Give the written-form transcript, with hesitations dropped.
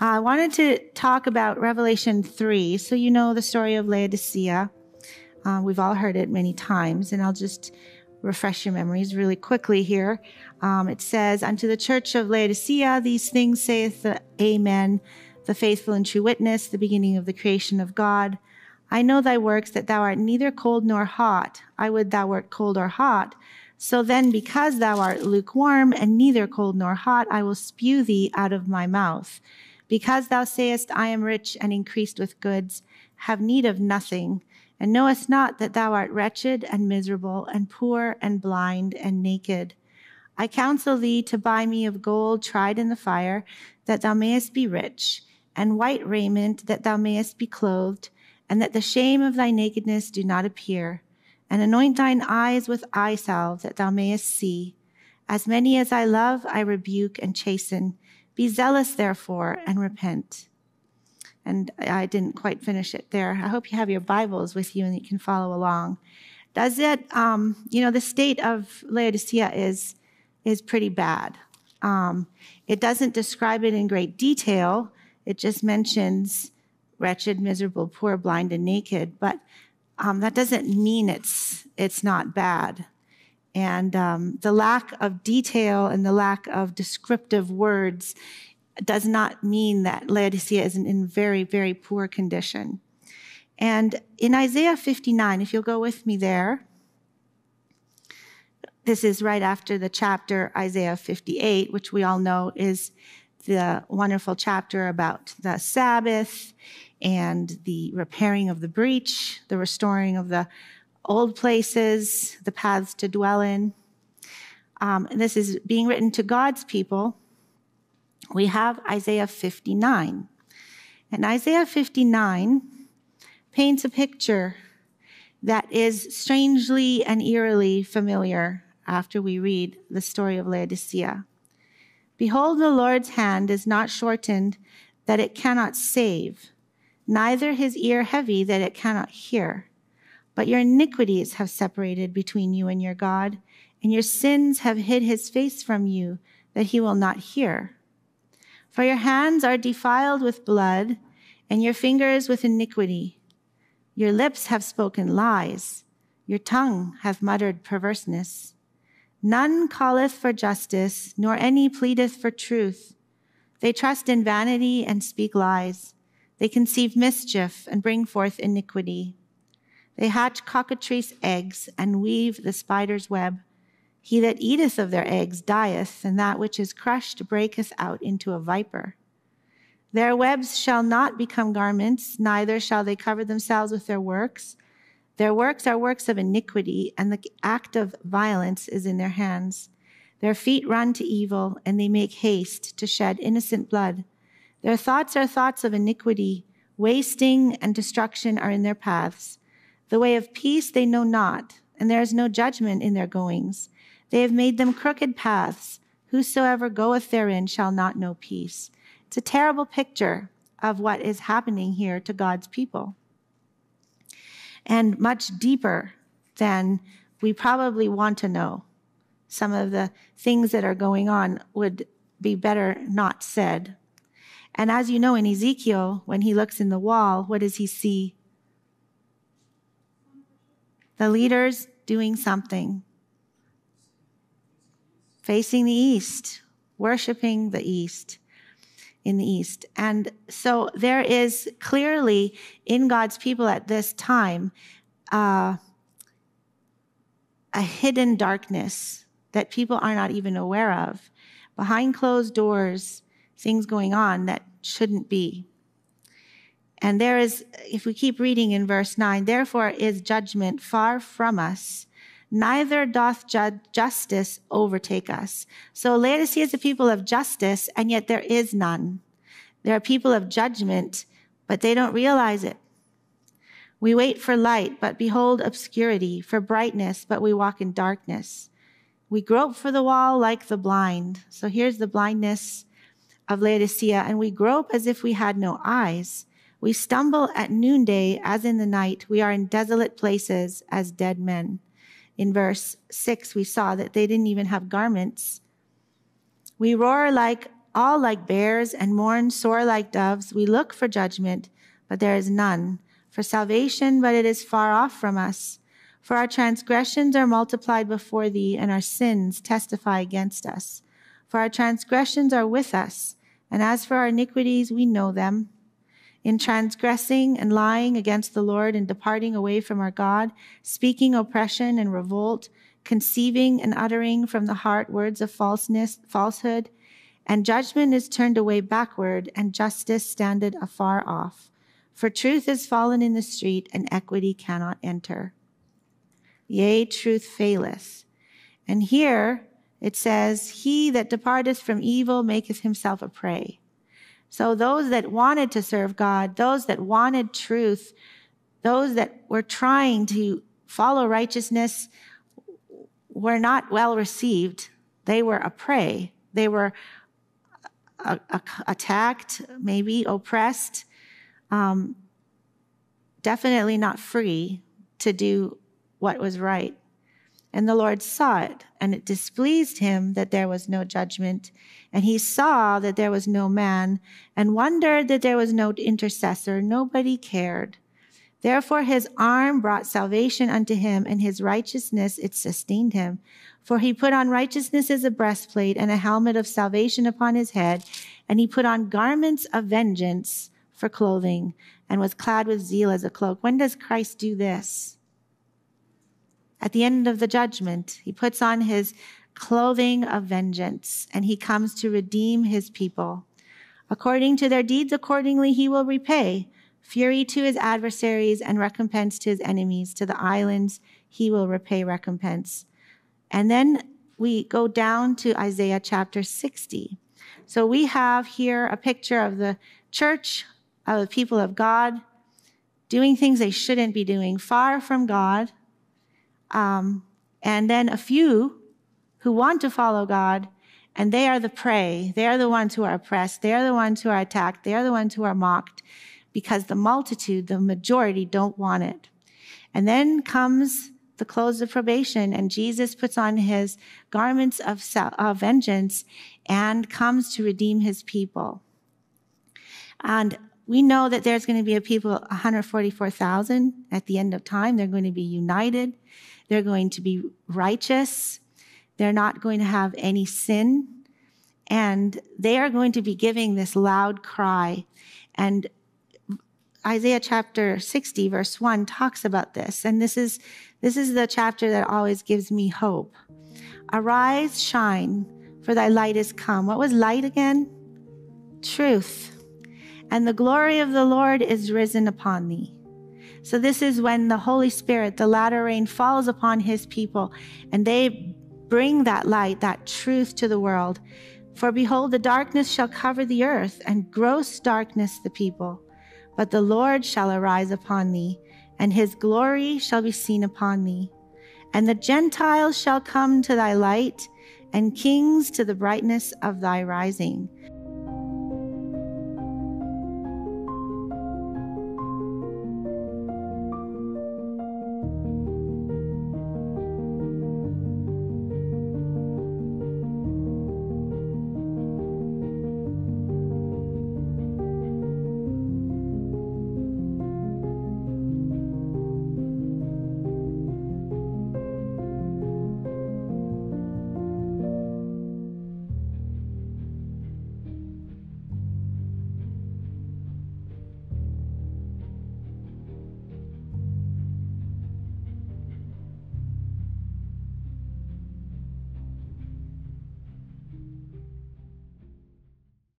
I wanted to talk about Revelation 3. So you know the story of Laodicea. We've all heard it many times, and I'll just refresh your memories really quickly here. It says, "Unto the church of Laodicea, these things saith the Amen, the faithful and true witness, the beginning of the creation of God. I know thy works, that thou art neither cold nor hot. I would thou wert cold or hot. So then, because thou art lukewarm and neither cold nor hot, I will spew thee out of my mouth. Because thou sayest, I am rich and increased with goods, have need of nothing, and knowest not that thou art wretched and miserable and poor and blind and naked. I counsel thee to buy me of gold tried in the fire, that thou mayest be rich, and white raiment, that thou mayest be clothed, and that the shame of thy nakedness do not appear. And anoint thine eyes with eye salve, that thou mayest see. As many as I love, I rebuke and chasten. Be zealous, therefore, and repent." And I didn't quite finish it there. I hope you have your Bibles with you and you can follow along. Does it, the state of Laodicea is pretty bad. It doesn't describe it in great detail. It just mentions wretched, miserable, poor, blind, and naked. But that doesn't mean it's not bad. And the lack of detail and the lack of descriptive words does not mean that Laodicea is in very, very poor condition. And in Isaiah 59, if you'll go with me there, this is right after the chapter Isaiah 58, which we all know is the wonderful chapter about the Sabbath and the repairing of the breach, the restoring of the old places, the paths to dwell in. And this is being written to God's people. We have Isaiah 59. And Isaiah 59 paints a picture that is strangely and eerily familiar after we read the story of Laodicea. "Behold, the Lord's hand is not shortened that it cannot save, neither his ear heavy that it cannot hear. But your iniquities have separated between you and your God, and your sins have hid his face from you, that he will not hear. For your hands are defiled with blood, and your fingers with iniquity. Your lips have spoken lies, your tongue hath muttered perverseness. None calleth for justice, nor any pleadeth for truth. They trust in vanity and speak lies. They conceive mischief and bring forth iniquity. They hatch cockatrice eggs and weave the spider's web. He that eateth of their eggs dieth, and that which is crushed breaketh out into a viper. Their webs shall not become garments, neither shall they cover themselves with their works. Their works are works of iniquity, and the act of violence is in their hands. Their feet run to evil, and they make haste to shed innocent blood. Their thoughts are thoughts of iniquity. Wasting and destruction are in their paths. The way of peace they know not, and there is no judgment in their goings. They have made them crooked paths. Whosoever goeth therein shall not know peace." It's a terrible picture of what is happening here to God's people. And much deeper than we probably want to know. Some of the things that are going on would be better not said. And as you know, in Ezekiel, when he looks in the wall, what does he see? The leaders doing something. Facing the east, worshiping the east, in the east. And so there is clearly in God's people at this time a hidden darkness that people are not even aware of. Behind closed doors, things going on that shouldn't be. And there is, if we keep reading in verse 9, "Therefore is judgment far from us, neither doth justice overtake us." So Laodicea is a people of justice, and yet there is none. There are people of judgment, but they don't realize it. "We wait for light, but behold obscurity, for brightness, but we walk in darkness. We grope for the wall like the blind." So here's the blindness of Laodicea, "and we grope as if we had no eyes. We stumble at noonday as in the night. We are in desolate places as dead men." In verse 6, we saw that they didn't even have garments. "We roar like all like bears and mourn sore like doves. We look for judgment, but there is none. For salvation, but it is far off from us. For our transgressions are multiplied before thee, and our sins testify against us. For our transgressions are with us, and as for our iniquities, we know them. In transgressing and lying against the Lord and departing away from our God, speaking oppression and revolt, conceiving and uttering from the heart words of falsehood, and judgment is turned away backward, and justice standeth afar off. For truth is fallen in the street, and equity cannot enter. Yea, truth faileth. And here it says, he that departeth from evil maketh himself a prey. So those that wanted to serve God, those that wanted truth, those that were trying to follow righteousness were not well received. They were a prey. They were attacked, maybe oppressed, definitely not free to do what was right. And the Lord saw it, and it displeased him that there was no judgment. And he saw that there was no man, and wondered that there was no intercessor. Nobody cared. Therefore his arm brought salvation unto him, and his righteousness it sustained him. For he put on righteousness as a breastplate, and a helmet of salvation upon his head. And he put on garments of vengeance for clothing, and was clad with zeal as a cloak. When does Christ do this? At the end of the judgment, he puts on his clothing of vengeance, and he comes to redeem his people. According to their deeds, accordingly he will repay. Fury to his adversaries and recompense to his enemies. To the islands he will repay recompense. And then we go down to Isaiah chapter 60. So we have here a picture of the church, of the people of God, doing things they shouldn't be doing, far from God. And then a few who want to follow God, and they are the prey. They are the ones who are oppressed. They are the ones who are attacked. They are the ones who are mocked, because the multitude, the majority, don't want it. And then comes the close of probation, and Jesus puts on his garments of vengeance and comes to redeem his people. And we know that there's going to be a people, 144,000 at the end of time. They're going to be united. They're going to be righteous. They're not going to have any sin. And they are going to be giving this loud cry. And Isaiah chapter 60, verse 1 talks about this. And this is the chapter that always gives me hope. Arise, shine, for thy light is come. What was light again? Truth. And the glory of the Lord is risen upon thee. So this is when the Holy Spirit, the latter rain, falls upon his people, and they bring that light, that truth to the world. For behold, the darkness shall cover the earth, and gross darkness the people. But the Lord shall arise upon thee, and his glory shall be seen upon thee. And the Gentiles shall come to thy light, and kings to the brightness of thy rising.